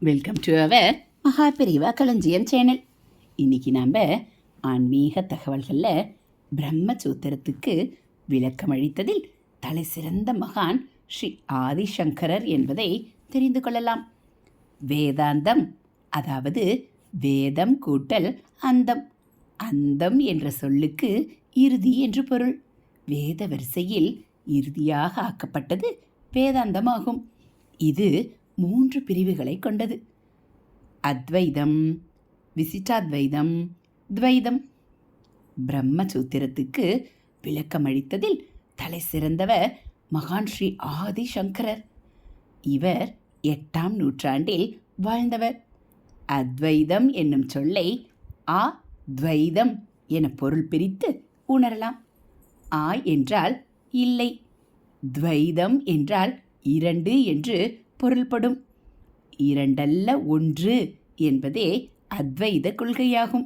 Welcome to our மகா பெரிவா களஞ்சியம் channel. இன்றைக்கி நாம் ஆன்மீக தகவல்களில் பிரம்மசூத்திரத்துக்கு விளக்கம் அளித்ததில் தலை சிறந்த மகான் ஸ்ரீ ஆதிசங்கரர் என்பதை தெரிந்து கொள்ளலாம். வேதாந்தம், அதாவது வேதம் கூட்டல் அந்தம். அந்தம் என்ற சொல்லுக்கு இறுதி என்று பொருள். வேத வரிசையில் இறுதியாக ஆக்கப்பட்டது வேதாந்தமாகும். இது 3 பிரிவுகளை கொண்டது: அத்வைதம், விசிட்டாத்வைதம், துவைதம். பிரம்மசூத்திரத்துக்கு விளக்கமளித்ததில் தலை சிறந்தவர் மகான் ஸ்ரீ ஆதிசங்கரர். இவர் 8ஆம் நூற்றாண்டில் வாழ்ந்தவர். அத்வைதம் என்னும் சொல்லை ஆ துவைதம் என பொருள் பிரித்து உணரலாம். ஆ என்றால் இல்லை, துவைதம் என்றால் 2 என்று பொருள்படும். 2 அல்ல 1 என்பதே அத்வைத கொள்கையாகும்.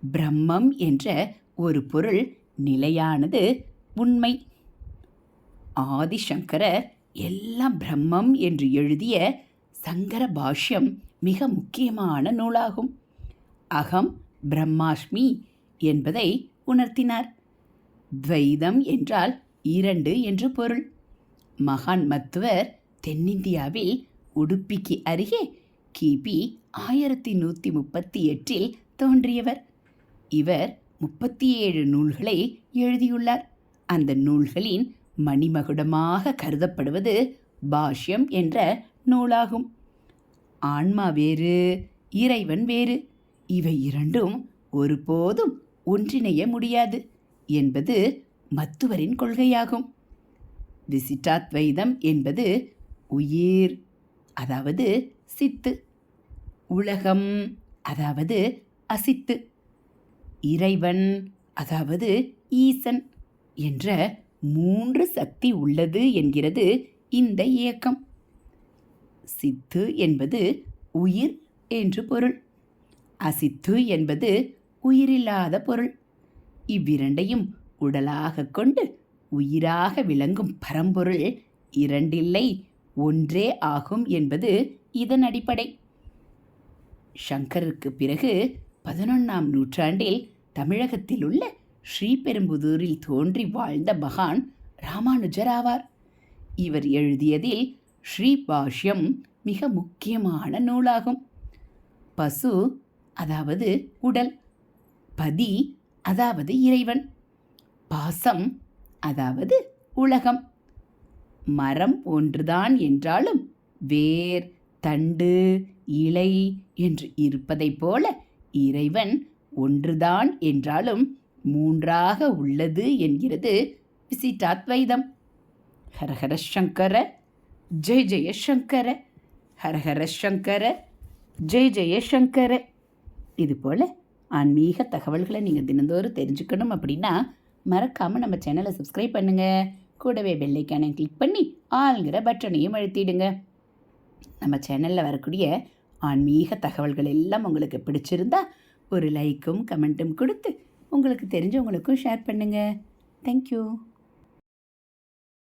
பிரம்மம் என்ற ஒரு பொருள் நிலையானது, உண்மை. ஆதிசங்கரர் எல்லாம் பிரம்மம் என்று எழுதிய சங்கர பாஷ்யம் மிக முக்கியமான நூலாகும். அகம் பிரம்மாஸ்மி என்பதை உணர்த்தினார். துவைதம் என்றால் 2 என்று பொருள். மகான் மத்துவர் தென்னிந்தியாவில் உடுப்பிக்கு அருகே கிபி 1138 தோன்றியவர். இவர் 37 நூல்களை எழுதியுள்ளார். அந்த நூல்களின் மணிமகுடமாக கருதப்படுவது பாஷ்யம் என்ற நூலாகும். ஆன்மா வேறு, இறைவன் வேறு, இவை இரண்டும் ஒருபோதும் ஒன்றிணைய முடியாது என்பது மத்துவரின் கொள்கையாகும். விசிட்டாத்வைதம் என்பது உயிர், அதாவது சித்து, உலகம், அதாவது அசித்து, இறைவன், அதாவது ஈசன் என்ற 3 சக்தி உள்ளது என்கிறது இந்த இயக்கம். சித்து என்பது உயிர் என்று பொருள். அசித்து என்பது உயிரில்லாத பொருள். இவ்விரண்டையும் உடலாக கொண்டு உயிராக விளங்கும் பரம்பொருள் இரண்டில்லை, ஒன்றே ஆகும் என்பது இதன் அடிப்படை. சங்கருக்கு பிறகு 11ஆம் நூற்றாண்டில் தமிழகத்தில் உள்ள ஸ்ரீபெரும்புதூரில் தோன்றி வாழ்ந்த மகான் ராமானுஜர் ஆவார். இவர் எழுதியதில் ஸ்ரீபாஷ்யம் மிக முக்கியமான நூலாகும். பசு, அதாவது உடல்; பதி, அதாவது இறைவன்; பாசம், அதாவது உலகம். மரம் ஒன்றுதான் என்றாலும் வேர், தண்டு, இலை என்று இருப்பதைப் போல இறைவன் ஒன்றுதான் என்றாலும் 3ஆக உள்ளது என்கிறது விசிட்டாத்வைதம். ஹரஹர சங்கர, ஜெய ஜெய சங்கர, ஹரஹர சங்கர, ஜெய ஜெய சங்கர. இதுபோல் ஆன்மீக தகவல்களை நீங்கள் தினந்தோறும் தெரிஞ்சுக்கணும் அப்படின்னா மறக்காமல் நம்ம சேனலை சப்ஸ்கிரைப் பண்ணுங்கள். கூடவே பெல்லைக்கானை கிளிக் பண்ணி ஆளுங்கிற பட்டனையும் அழுத்திடுங்க. நம்ம சேனலில் வரக்கூடிய ஆன்மீக தகவல்கள் எல்லாம் உங்களுக்கு பிடிச்சிருந்தா ஒரு லைக்கும் கமெண்ட்டும் கொடுத்து உங்களுக்கு தெரிஞ்சவங்களுக்கும் ஷேர் பண்ணுங்கள். தேங்க்யூ.